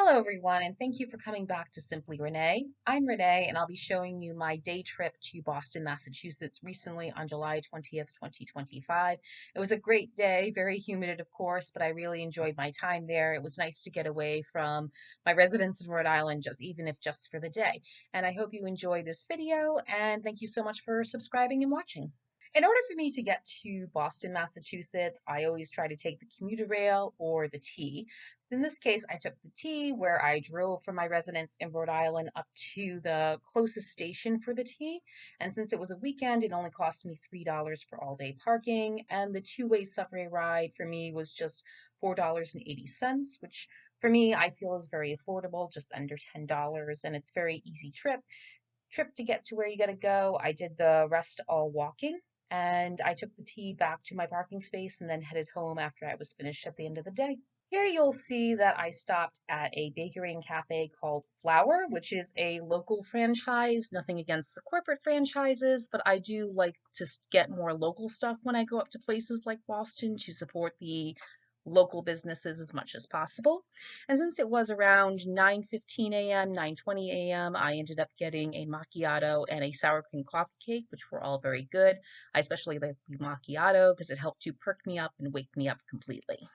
Hello, everyone, and thank you for coming back to Simply Renee. I'm Renee, and I'll be showing you my day trip to Boston, Massachusetts recently on July 20th, 2025. It was a great day, very humid, of course, but I really enjoyed my time there. It was nice to get away from my residence in Rhode Island, even if just for the day. And I hope you enjoy this video, and thank you so much for subscribing and watching. In order for me to get to Boston, Massachusetts, I always try to take the commuter rail or the T. In this case, I took the T, where I drove from my residence in Rhode Island up to the closest station for the T. And since it was a weekend, it only cost me $3 for all day parking. And the two-way subway ride for me was just $4.80, which for me, I feel is very affordable, just under $10. And it's very easy trip to get to where you got to go. I did the rest all walking, and I took the T back to my parking space and then headed home after I was finished at the end of the day. Here you'll see that I stopped at a bakery and cafe called Flour, which is a local franchise. Nothing against the corporate franchises, but I do like to get more local stuff when I go up to places like Boston to support the local businesses as much as possible. And since it was around 9:15 a.m., 9:20 a.m., I ended up getting a macchiato and a sour cream coffee cake, which were all very good. I especially like the macchiato because it helped to perk me up and wake me up completely.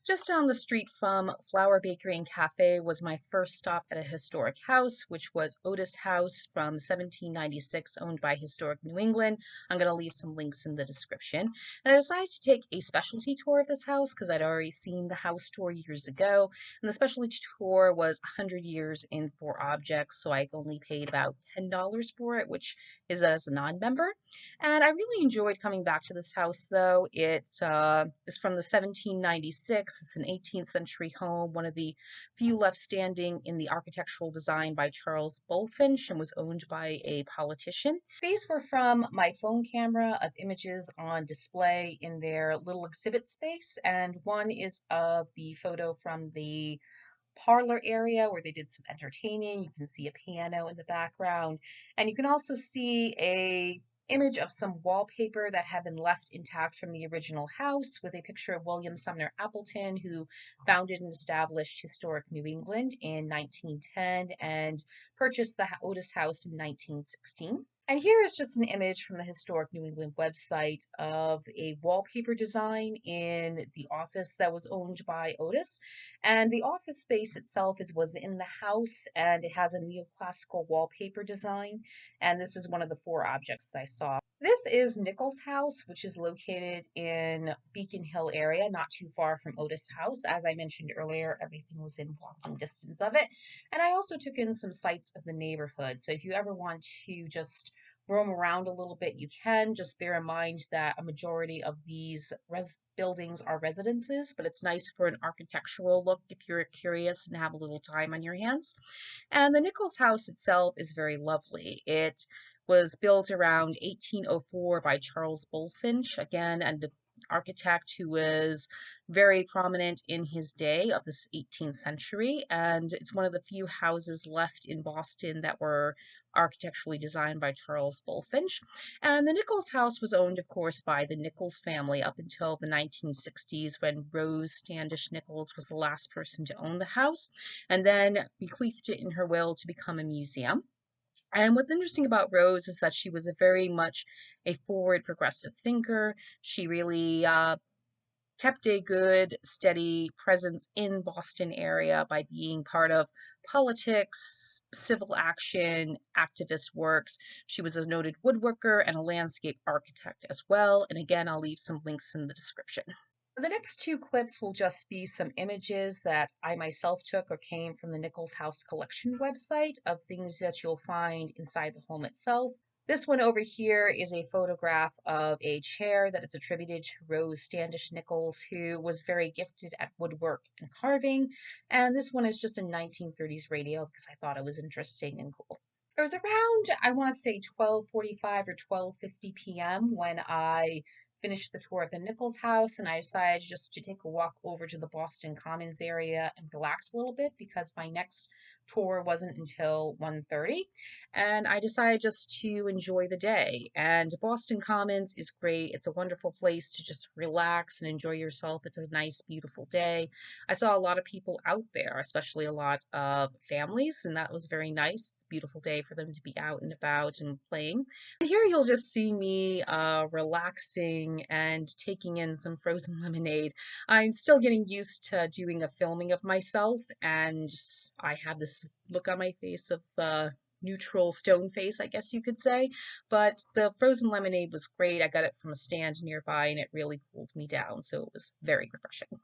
Just down the street from Flour Bakery and Cafe was my first stop at a historic house, which was Otis House from 1796, owned by Historic New England. I'm going to leave some links in the description. And I decided to take a specialty tour of this house because I'd already seen the house tour years ago. And the specialty tour was 100 years in 4 objects, so I only paid about $10 for it, which is as a non-member. And I really enjoyed coming back to this house, though. It's from the 1796. It's an 18th century home, one of the few left standing in the architectural design by Charles Bulfinch, and was owned by a politician. These were from my phone camera of images on display in their little exhibit space, and one is of the photo from the parlor area where they did some entertaining. You can see a piano in the background, and you can also see a image of some wallpaper that had been left intact from the original house with a picture of William Sumner Appleton, who founded and established historic New England in 1910 and purchased the Otis House in 1916. And here is just an image from the Historic New England website of a wallpaper design in the office that was owned by Otis. And the office space itself was in the house, and it has a neoclassical wallpaper design. And this is one of the 4 objects I saw. This is Nichols House, which is located in Beacon Hill area, not too far from Otis House. As I mentioned earlier, everything was in walking distance of it. And I also took in some sights of the neighborhood. So if you ever want to just roam around a little bit, you can. Just bear in mind that a majority of these buildings are residences, but it's nice for an architectural look if you're curious and have a little time on your hands. And the Nichols house itself is very lovely. It was built around 1804 by Charles Bulfinch, again, and the architect who was very prominent in his day of this 18th century. And it's one of the few houses left in Boston that were architecturally designed by Charles Bulfinch. And the Nichols house was owned, of course, by the Nichols family up until the 1960s, when Rose Standish Nichols was the last person to own the house, and then bequeathed it in her will to become a museum. And what's interesting about Rose is that she was a very much a forward progressive thinker. She really kept a good, steady presence in Boston area by being part of politics, civil action, activist works. She was a noted woodworker and a landscape architect as well. And again, I'll leave some links in the description. The next 2 clips will just be some images that I myself took or came from the Nichols House Collection website of things that you'll find inside the home itself. This one over here is a photograph of a chair that is attributed to Rose Standish Nichols, who was very gifted at woodwork and carving. And this one is just a 1930s radio because I thought it was interesting and cool. It was around, I want to say 12:45 or 12:50 p.m. when I finished the tour of the Nichols house, and I decided just to take a walk over to the Boston Commons area and relax a little bit because my next tour wasn't until 1:30, and I decided just to enjoy the day. And Boston Commons is great. It's a wonderful place to just relax and enjoy yourself. It's a nice, beautiful day. I saw a lot of people out there, especially a lot of families, and that was very nice. It's a beautiful day for them to be out and about and playing. And here you'll just see me relaxing and taking in some frozen lemonade. I'm still getting used to doing a filming of myself, and I have this look on my face of neutral stone face, I guess you could say. But the frozen lemonade was great. I got it from a stand nearby, and it really cooled me down, so it was very refreshing.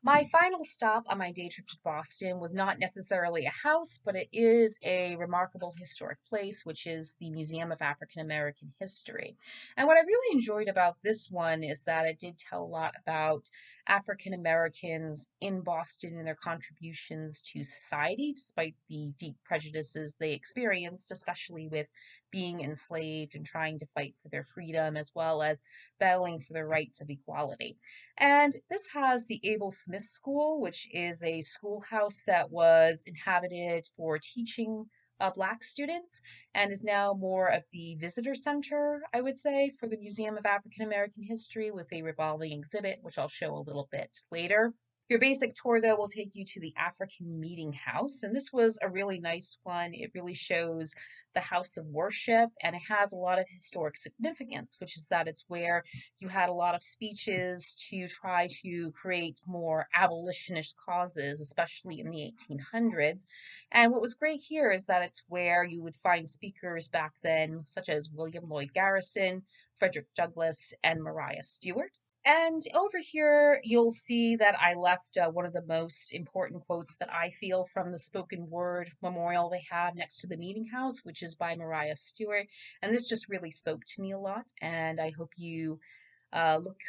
My final stop on my day trip to Boston was not necessarily a house, but it is a remarkable historic place, which is the Museum of African American History. And what I really enjoyed about this one is that it did tell a lot about African Americans in Boston and their contributions to society, despite the deep prejudices they experienced, especially with being enslaved and trying to fight for their freedom, as well as battling for their rights of equality. And this has the Abel Smith School, which is a schoolhouse that was inhabited for teaching Black students and is now more of the visitor center, I would say, for the Museum of African American History with a revolving exhibit, which I'll show a little bit later. Your basic tour, though, will take you to the African Meeting House, and this was a really nice one. It really shows the house of worship, and it has a lot of historic significance, which is that it's where you had a lot of speeches to try to create more abolitionist causes, especially in the 1800s. And what was great here is that it's where you would find speakers back then, such as William Lloyd Garrison, Frederick Douglass, and Maria Stewart. And over here, you'll see that I left one of the most important quotes that I feel from the spoken word memorial they have next to the meeting house, which is by Maria Stewart. And this just really spoke to me a lot. And I hope you look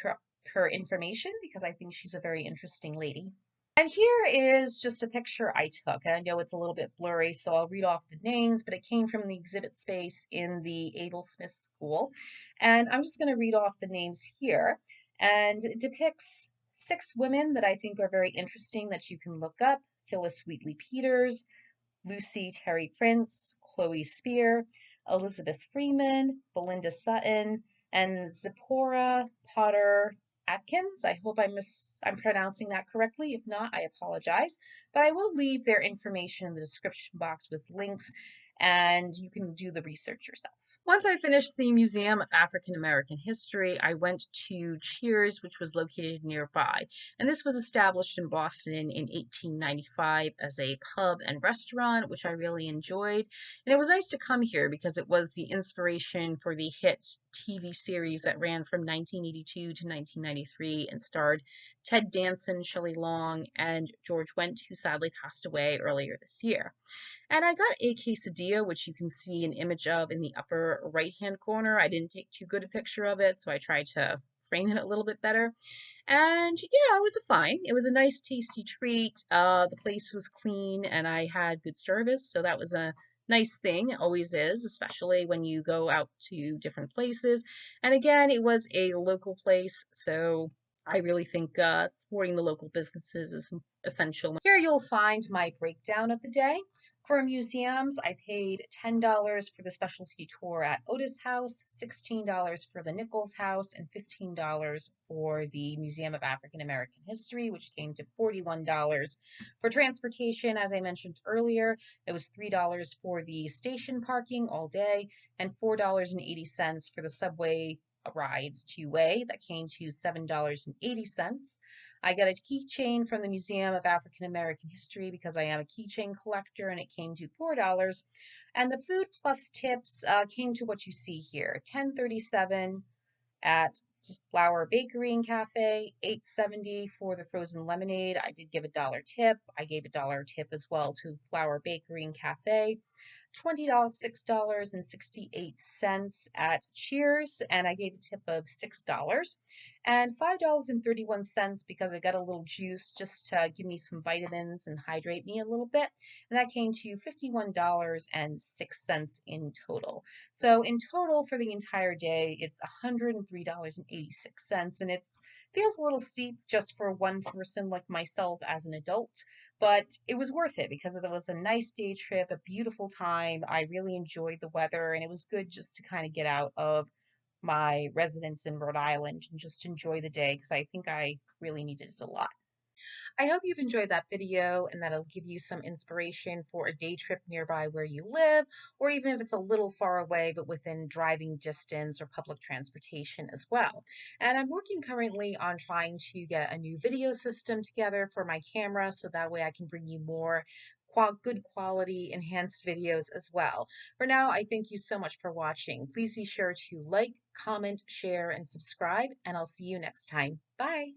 her information because I think she's a very interesting lady. And here is just a picture I took. And I know it's a little bit blurry, so I'll read off the names, but it came from the exhibit space in the Abel Smith School. And I'm just going to read off the names here. And it depicts 6 women that I think are very interesting that you can look up. Phyllis Wheatley Peters, Lucy Terry Prince, Chloe Spear, Elizabeth Freeman, Belinda Sutton, and Zipporah Potter Atkins. I hope I'm pronouncing that correctly. If not, I apologize. But I will leave their information in the description box with links, and you can do the research yourself. Once I finished the Museum of African American History, I went to Cheers, which was located nearby. And this was established in Boston in 1895 as a pub and restaurant, which I really enjoyed. And it was nice to come here because it was the inspiration for the hit TV series that ran from 1982 to 1993 and starred Ted Danson, Shelley Long, and George Wendt, who sadly passed away earlier this year. And I got a quesadilla, which you can see an image of in the upper right-hand corner. I didn't take too good a picture of it, so I tried to frame it a little bit better. And, it was fine. It was a nice, tasty treat. The place was clean and I had good service, so that was a nice thing. It always is, especially when you go out to different places. And again, it was a local place, so I really think supporting the local businesses is essential. Here you'll find my breakdown of the day. For museums, I paid $10 for the specialty tour at Otis House, $16 for the Nichols House, and $15 for the Museum of African American History, which came to $41. For transportation, as I mentioned earlier, it was $3 for the station parking all day and $4.80 for the subway rides two-way. That came to $7.80. I got a keychain from the Museum of African American History because I am a keychain collector and it came to $4. And the food plus tips came to what you see here, $10.37 at Flower Bakery and Cafe, $8.70 for the frozen lemonade. I did give a dollar tip. I gave a dollar tip as well to Flower Bakery and Cafe. $6.68 at Cheers, and I gave a tip of $6. And $5.31 because I got a little juice just to give me some vitamins and hydrate me a little bit. And that came to $51.06 in total. So in total for the entire day, it's $103.86. And it feels a little steep just for one person like myself as an adult. but it was worth it because it was a nice day trip, a beautiful time. I really enjoyed the weather, and it was good just to kind of get out of my residence in Rhode Island and just enjoy the day because I think I really needed it a lot. I hope you've enjoyed that video and that'll give you some inspiration for a day trip nearby where you live, or even if it's a little far away but within driving distance or public transportation as well. And I'm working currently on trying to get a new video system together for my camera so that way I can bring you more good quality enhanced videos as well. For now, I thank you so much for watching. Please be sure to like, comment, share, and subscribe, and I'll see you next time. Bye.